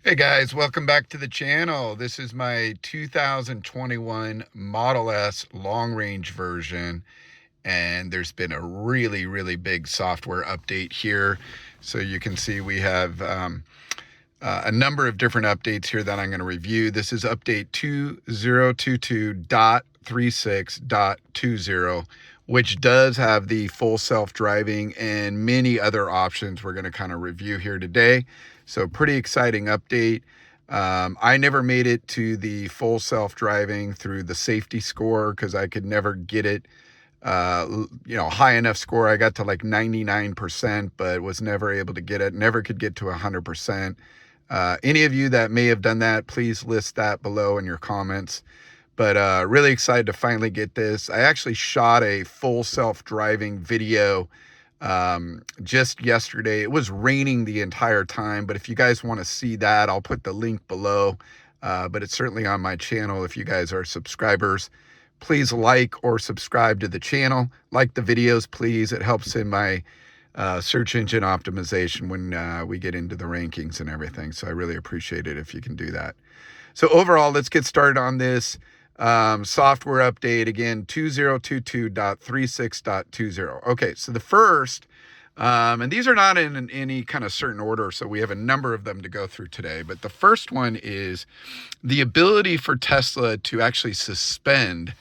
Hey guys, welcome back to the channel. This is my 2021 Model S long range version, and there's been a really big software update here. So you can see we have a number of different updates here that I'm going to review. This is update 2022.36.20, which does have the full self-driving and many other options we're going to kind of review here today. So pretty exciting update. I never made it to the full self-driving through the safety score because I could never get it high enough score. I got to like 99%, but was never able to get it. Never could get to 100%. Any of you that may have done that, please list that below in your comments. But really excited to finally get this. I actually shot a full self-driving video just yesterday. It was raining the entire time, but if you guys want to see that, I'll put the link below. But it's certainly on my channel if you guys are subscribers. Please like or subscribe to the channel. Like the videos, please. It helps in my search engine optimization when we get into the rankings and everything. So I really appreciate it if you can do that. So overall, let's get started on this software update. Again, 2022.36.20. Okay, so the first, and these are not in any kind of certain order, so we have a number of them to go through today. But the first one is the ability for Tesla to actually suspend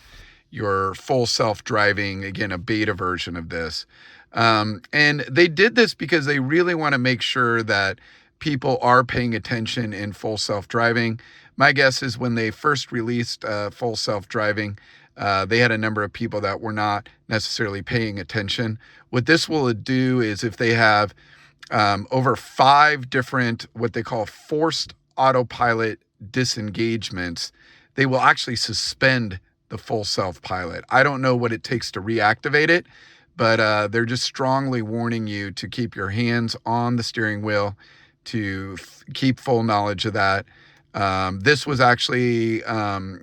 your full self-driving, again, a beta version of this. And they did this because they really want to make sure that people are paying attention in full self-driving. My guess is when they first released full self-driving, they had a number of people that were not necessarily paying attention. What this will do is if they have over 5 different, what they call forced autopilot disengagements, they will actually suspend the full self-pilot. I don't know what it takes to reactivate it, but they're just strongly warning you to keep your hands on the steering wheel, to keep full knowledge of that. This was actually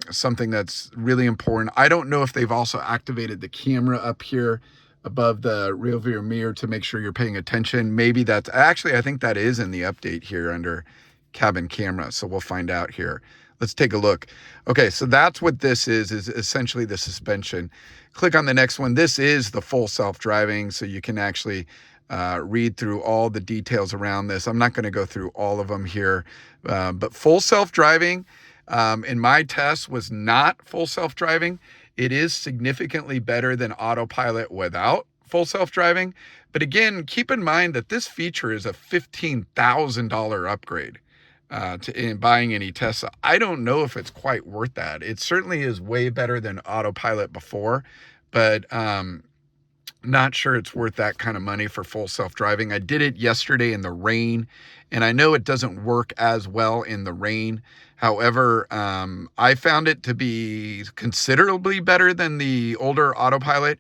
something that's really important. I don't know if they've also activated the camera up here above the rear view mirror to make sure you're paying attention. Maybe that's actually, I think that is in the update here under cabin camera. So we'll find out here. Let's take a look. Okay, so that's what this is essentially the suspension. Click on the next one. This is the full self-driving, so you can actually read through all the details around this. I'm not going to go through all of them here, but full self-driving in my test was not full self-driving. It is significantly better than autopilot without full self-driving. But again, keep in mind that this feature is a $15,000 upgrade in buying any Tesla. I don't know if it's quite worth that. It certainly is way better than autopilot before, but not sure it's worth that kind of money for full self-driving. I did it yesterday in the rain, and I know it doesn't work as well in the rain. However, I found it to be considerably better than the older autopilot,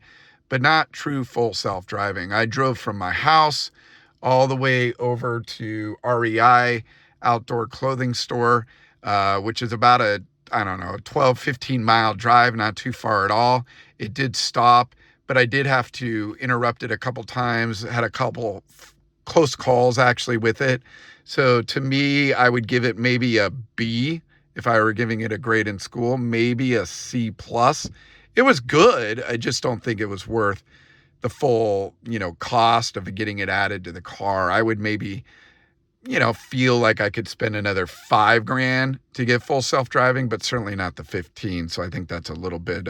but not true full self-driving. I drove from my house all the way over to REI outdoor clothing store, which is about a, I don't know, 12-15 mile drive, not too far at all. It did stop, but I did have to interrupt it a couple times, had a couple close calls actually with it. So to me, I would give it maybe a B if I were giving it a grade in school, maybe a C plus. It was good. I just don't think it was worth the full, cost of getting it added to the car. I would maybe, feel like I could spend another $5,000 to get full self-driving, but certainly not the 15. So I think that's a little bit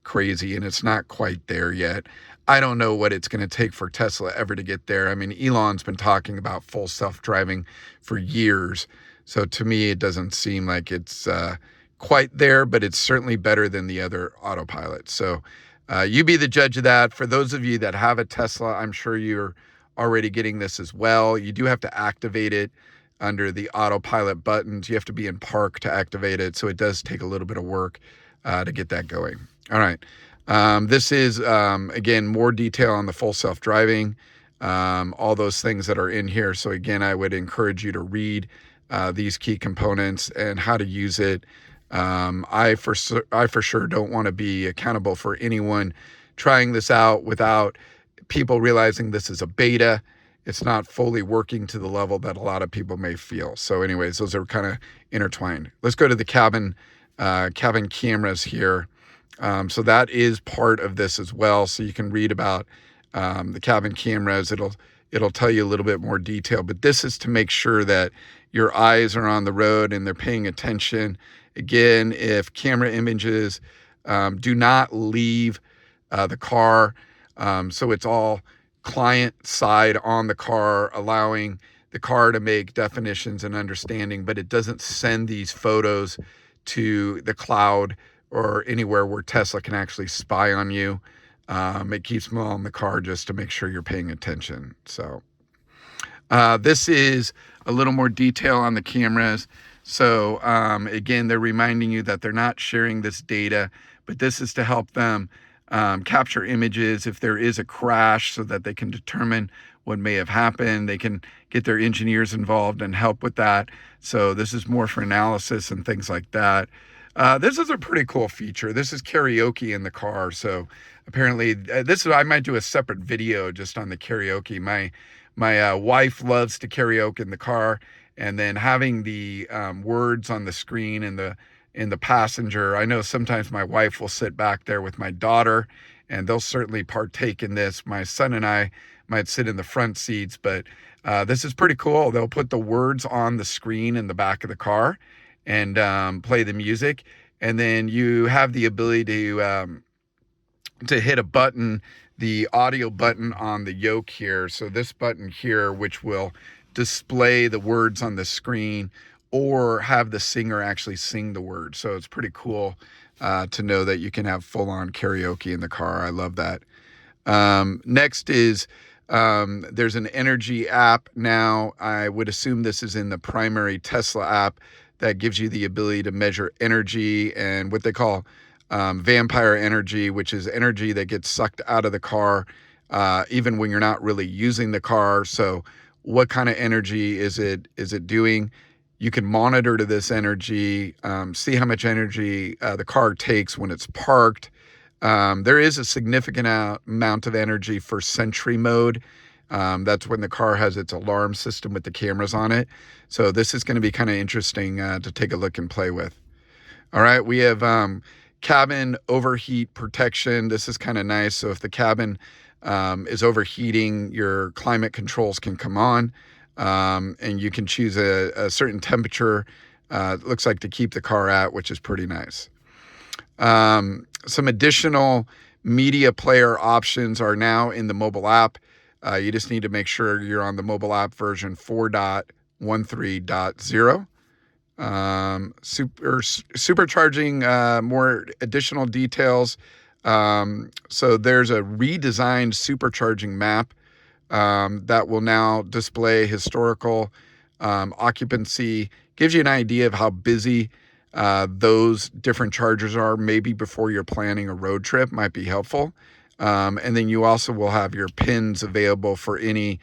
crazy, and it's not quite there yet. I don't know what it's going to take for Tesla ever to get there. I mean, Elon's been talking about full self-driving for years. So to me, it doesn't seem like it's quite there, but it's certainly better than the other autopilot. So you be the judge of that. For those of you that have a Tesla, I'm sure you're already getting this as well. You do have to activate it under the autopilot buttons. You have to be in park to activate it. So it does take a little bit of work to get that going. All right. This is, again, more detail on the full self-driving, all those things that are in here. So again, I would encourage you to read these key components and how to use it. I for sure don't want to be accountable for anyone trying this out without people realizing this is a beta it's not fully working to the level that a lot of people may feel. So anyways, those are kind of intertwined. Let's go to the cabin cameras here. So that is part of this as well. So you can read about the cabin cameras. It'll tell you a little bit more detail, but this is to make sure that your eyes are on the road and they're paying attention. Again, if camera images do not leave the car, so it's all client side on the car, allowing the car to make definitions and understanding, but it doesn't send these photos to the cloud or anywhere where Tesla can actually spy on you. It keeps them all in the car just to make sure you're paying attention. So this is a little more detail on the cameras. So again, they're reminding you that they're not sharing this data, but this is to help them capture images if there is a crash so that they can determine what may have happened. They can get their engineers involved and help with that. So this is more for analysis and things like that. This is a pretty cool feature. This is karaoke in the car. So apparently I might do a separate video just on the karaoke. My wife loves to karaoke in the car, and then having the words on the screen in the passenger. I know sometimes my wife will sit back there with my daughter, and they'll certainly partake in this. My son and I might sit in the front seats, but this is pretty cool. They'll put the words on the screen in the back of the car and play the music, and then you have the ability to hit a button, the audio button on the yoke here. So this button here, which will display the words on the screen or have the singer actually sing the words. So it's pretty cool to know that you can have full-on karaoke in the car. I love that. Next is there's an energy app now. I would assume this is in the primary Tesla app that gives you the ability to measure energy and what they call vampire energy, which is energy that gets sucked out of the car even when you're not really using the car. So what kind of energy is it doing? You can monitor to this energy, see how much energy the car takes when it's parked. There is a significant amount of energy for Sentry mode. That's when the car has its alarm system with the cameras on it. So this is going to be kind of interesting to take a look and play with. All right, we have cabin overheat protection. This is kind of nice. So if the cabin is overheating, your climate controls can come on, and you can choose a certain temperature, it looks like, to keep the car at, which is pretty nice. Some additional media player options are now in the mobile app. You just need to make sure you're on the mobile app version 4.13.0. Supercharging, more additional details. So there's a redesigned supercharging map that will now display historical occupancy, gives you an idea of how busy those different chargers are. Maybe before you're planning a road trip might be helpful. And then you also will have your pins available for any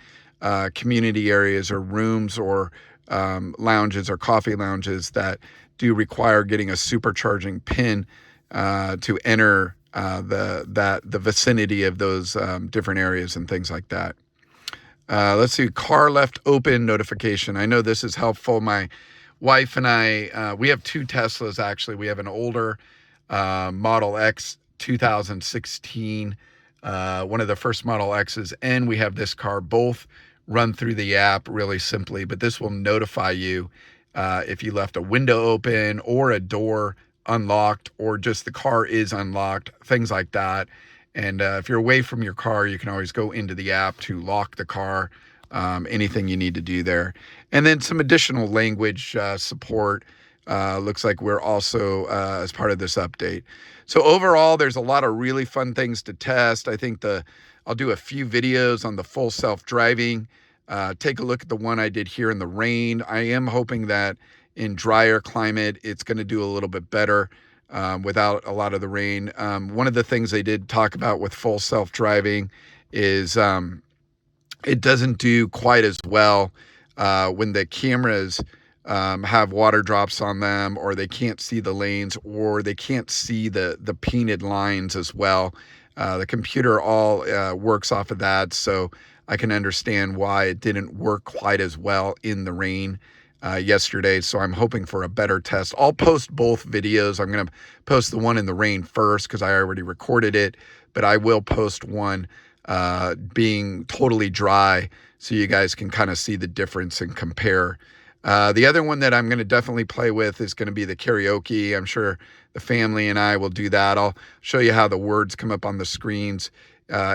community areas or rooms or lounges or coffee lounges that do require getting a supercharging pin to enter the vicinity of those different areas and things like that. Let's see, car left open notification. I know this is helpful. My wife and I, we have two Teslas actually. We have an older Model X 2016, one of the first Model X's, and we have this car. Both run through the app really simply, but this will notify you if you left a window open or a door unlocked, or just the car is unlocked, things like that. And if you're away from your car, you can always go into the app to lock the car, anything you need to do there. And then some additional language support. Looks like we're also as part of this update. So overall, there's a lot of really fun things to test. I think I'll do a few videos on the full self-driving. Take a look at the one I did here in the rain. I am hoping that in drier climate, it's going to do a little bit better without a lot of the rain. One of the things they did talk about with full self-driving is it doesn't do quite as well when the cameras have water drops on them, or they can't see the lanes, or they can't see the painted lines as well. The computer all works off of that. So I can understand why it didn't work quite as well in the rain yesterday. So I'm hoping for a better test. I'll post both videos. I'm going to post the one in the rain first because I already recorded it, but I will post one being totally dry so you guys can kind of see the difference and compare. The other one that I'm going to definitely play with is going to be the karaoke. I'm sure the family and I will do that. I'll show you how the words come up on the screens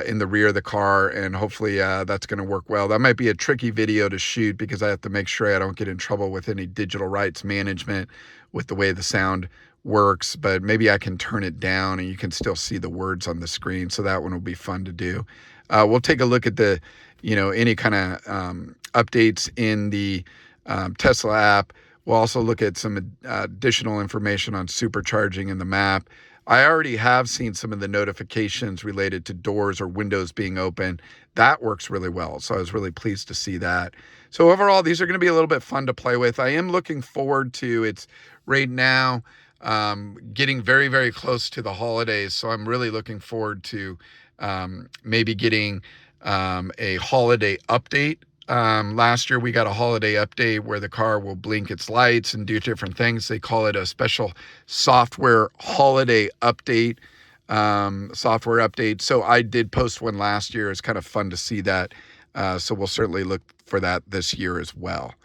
in the rear of the car, and hopefully that's going to work well. That might be a tricky video to shoot because I have to make sure I don't get in trouble with any digital rights management with the way the sound works, but maybe I can turn it down and you can still see the words on the screen. So that one will be fun to do. We'll take a look at the, any kind of updates in the Tesla app. We'll also look at some additional information on supercharging in the map. I already have seen some of the notifications related to doors or windows being open. That works really well. So I was really pleased to see that. So overall, these are going to be a little bit fun to play with. I am looking forward to it's right now getting very, very close to the holidays. So I'm really looking forward to maybe getting a holiday update. Last year we got a holiday update where the car will blink its lights and do different things. They call it a special software holiday update, software update. So I did post one last year. It's kind of fun to see that. So we'll certainly look for that this year as well.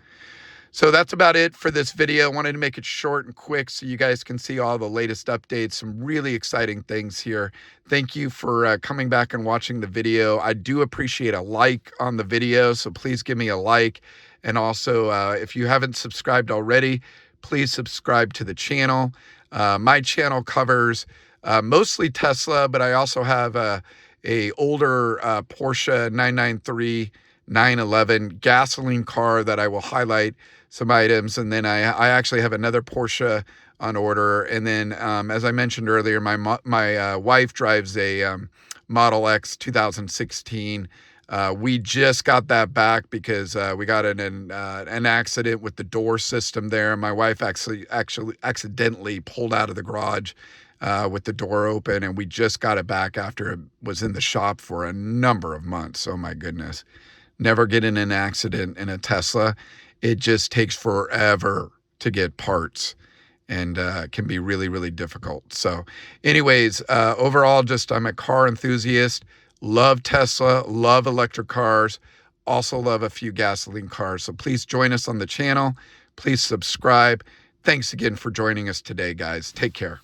So that's about it for this video. I wanted to make it short and quick so you guys can see all the latest updates, some really exciting things here. Thank you for coming back and watching the video. I do appreciate a like on the video, so please give me a like. And also, if you haven't subscribed already, please subscribe to the channel. My channel covers mostly Tesla, but I also have a older Porsche 993 911 gasoline car that I will highlight some items. And then I actually have another Porsche on order. And then, as I mentioned earlier, my wife drives a Model X 2016. We just got that back because we got an accident with the door system there. My wife actually accidentally pulled out of the garage with the door open, and we just got it back after it was in the shop for a number of months. Oh my goodness. Never get in an accident in a Tesla. It just takes forever to get parts and can be really, really difficult. So anyways, overall, I'm a car enthusiast, love Tesla, love electric cars, also love a few gasoline cars. So please join us on the channel. Please subscribe. Thanks again for joining us today, guys. Take care.